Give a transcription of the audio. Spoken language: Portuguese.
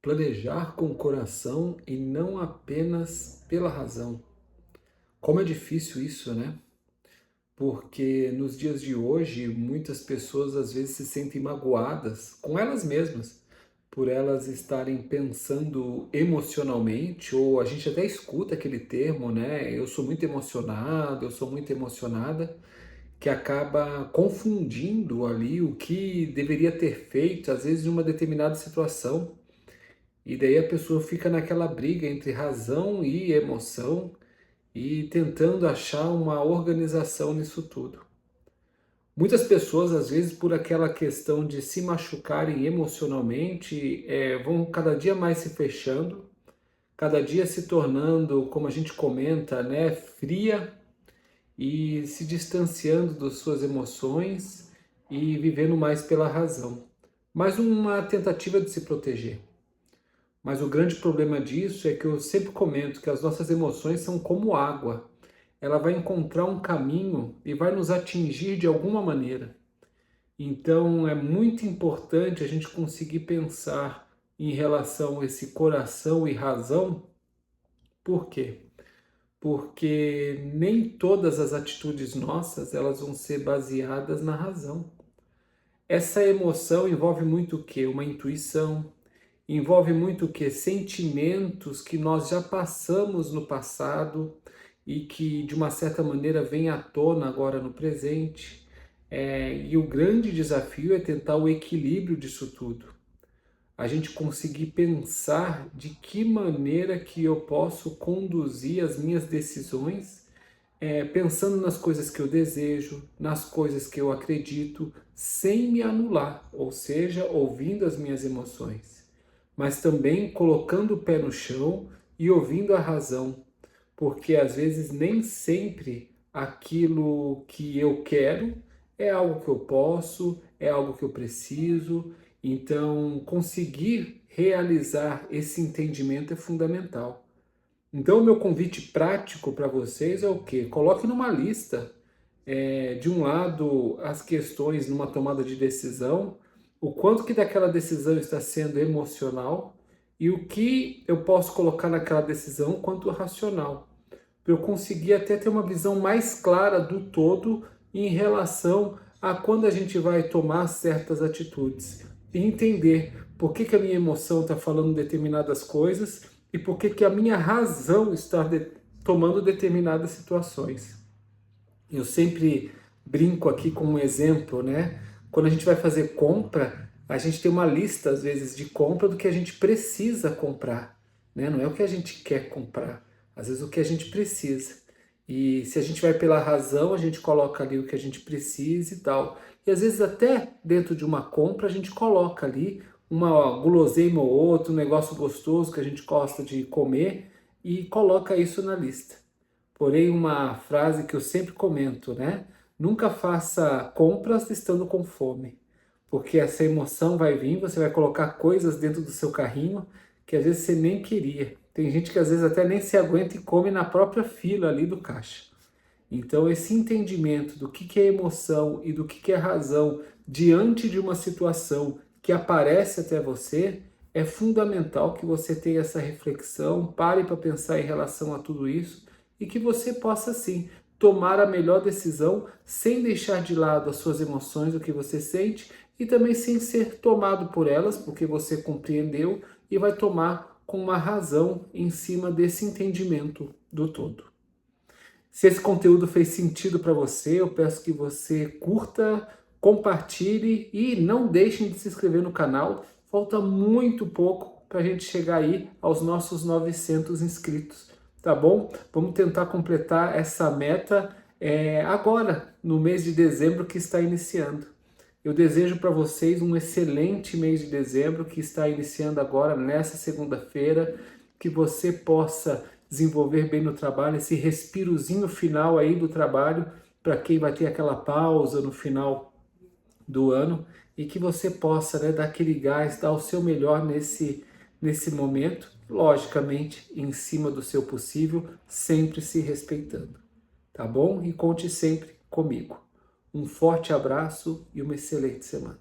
Planejar com o coração e não apenas pela razão. Como é difícil isso, né? Porque nos dias de hoje, muitas pessoas às vezes se sentem magoadas com elas mesmas, por elas estarem pensando emocionalmente, ou a gente até escuta aquele termo, né? Eu sou muito emocionado, eu sou muito emocionada, que acaba confundindo ali o que deveria ter feito, às vezes, em uma determinada situação. E daí a pessoa fica naquela briga entre razão e emoção e tentando achar uma organização nisso tudo. Muitas pessoas, às vezes, por aquela questão de se machucarem emocionalmente, vão cada dia mais se fechando, cada dia se tornando, como a gente comenta, né, fria e se distanciando das suas emoções e vivendo mais pela razão. Mais uma tentativa de se proteger. Mas o grande problema disso é que eu sempre comento que as nossas emoções são como água. Ela vai encontrar um caminho e vai nos atingir de alguma maneira. Então é muito importante a gente conseguir pensar em relação a esse coração e razão. Por quê? Porque nem todas as atitudes nossas elas vão ser baseadas na razão. Essa emoção envolve muito o quê? Uma intuição, envolve muito o quê? Sentimentos que nós já passamos no passado e que de uma certa maneira vêm à tona agora no presente. E o grande desafio é tentar o equilíbrio disso tudo. A gente conseguir pensar de que maneira que eu posso conduzir as minhas decisões, pensando nas coisas que eu desejo, nas coisas que eu acredito, sem me anular, ou seja, ouvindo as minhas emoções, mas também colocando o pé no chão e ouvindo a razão, porque às vezes nem sempre aquilo que eu quero é algo que eu posso, é algo que eu preciso, então conseguir realizar esse entendimento é fundamental. Então, o meu convite prático para vocês é o quê? Coloque numa lista, de um lado, as questões numa tomada de decisão, o quanto que daquela decisão está sendo emocional e o que eu posso colocar naquela decisão quanto racional, para eu conseguir até ter uma visão mais clara do todo em relação a quando a gente vai tomar certas atitudes e entender por que a minha emoção está falando determinadas coisas e por que a minha razão está tomando determinadas situações. Eu sempre brinco aqui com um exemplo, né? Quando a gente vai fazer compra, a gente tem uma lista, às vezes, de compra do que a gente precisa comprar, né? Não é o que a gente quer comprar, às vezes o que a gente precisa. E se a gente vai pela razão, a gente coloca ali o que a gente precisa e tal. E às vezes até dentro de uma compra a gente coloca ali uma guloseima ou outro, um negócio gostoso que a gente gosta de comer e coloca isso na lista. Porém, uma frase que eu sempre comento, né? Nunca faça compras estando com fome, porque essa emoção vai vir, você vai colocar coisas dentro do seu carrinho que às vezes você nem queria. Tem gente que às vezes até nem se aguenta e come na própria fila ali do caixa. Então, esse entendimento do que é emoção e do que é razão diante de uma situação que aparece até você, é fundamental que você tenha essa reflexão, pare para pensar em relação a tudo isso e que você possa, sim, tomar a melhor decisão sem deixar de lado as suas emoções, o que você sente e também sem ser tomado por elas, porque você compreendeu e vai tomar com uma razão em cima desse entendimento do todo. Se esse conteúdo fez sentido para você, eu peço que você curta, compartilhe e não deixem de se inscrever no canal. Falta muito pouco para a gente chegar aí aos nossos 900 inscritos, tá bom? Vamos tentar completar essa meta agora, no mês de dezembro que está iniciando. Eu desejo para vocês um excelente mês de dezembro que está iniciando agora, nessa segunda-feira, que você possa desenvolver bem no trabalho, esse respirozinho final aí do trabalho, para quem vai ter aquela pausa no final do ano, e que você possa, né, dar aquele gás, dar o seu melhor nesse momento, logicamente, em cima do seu possível, sempre se respeitando, tá bom? E conte sempre comigo. Um forte abraço e uma excelente semana.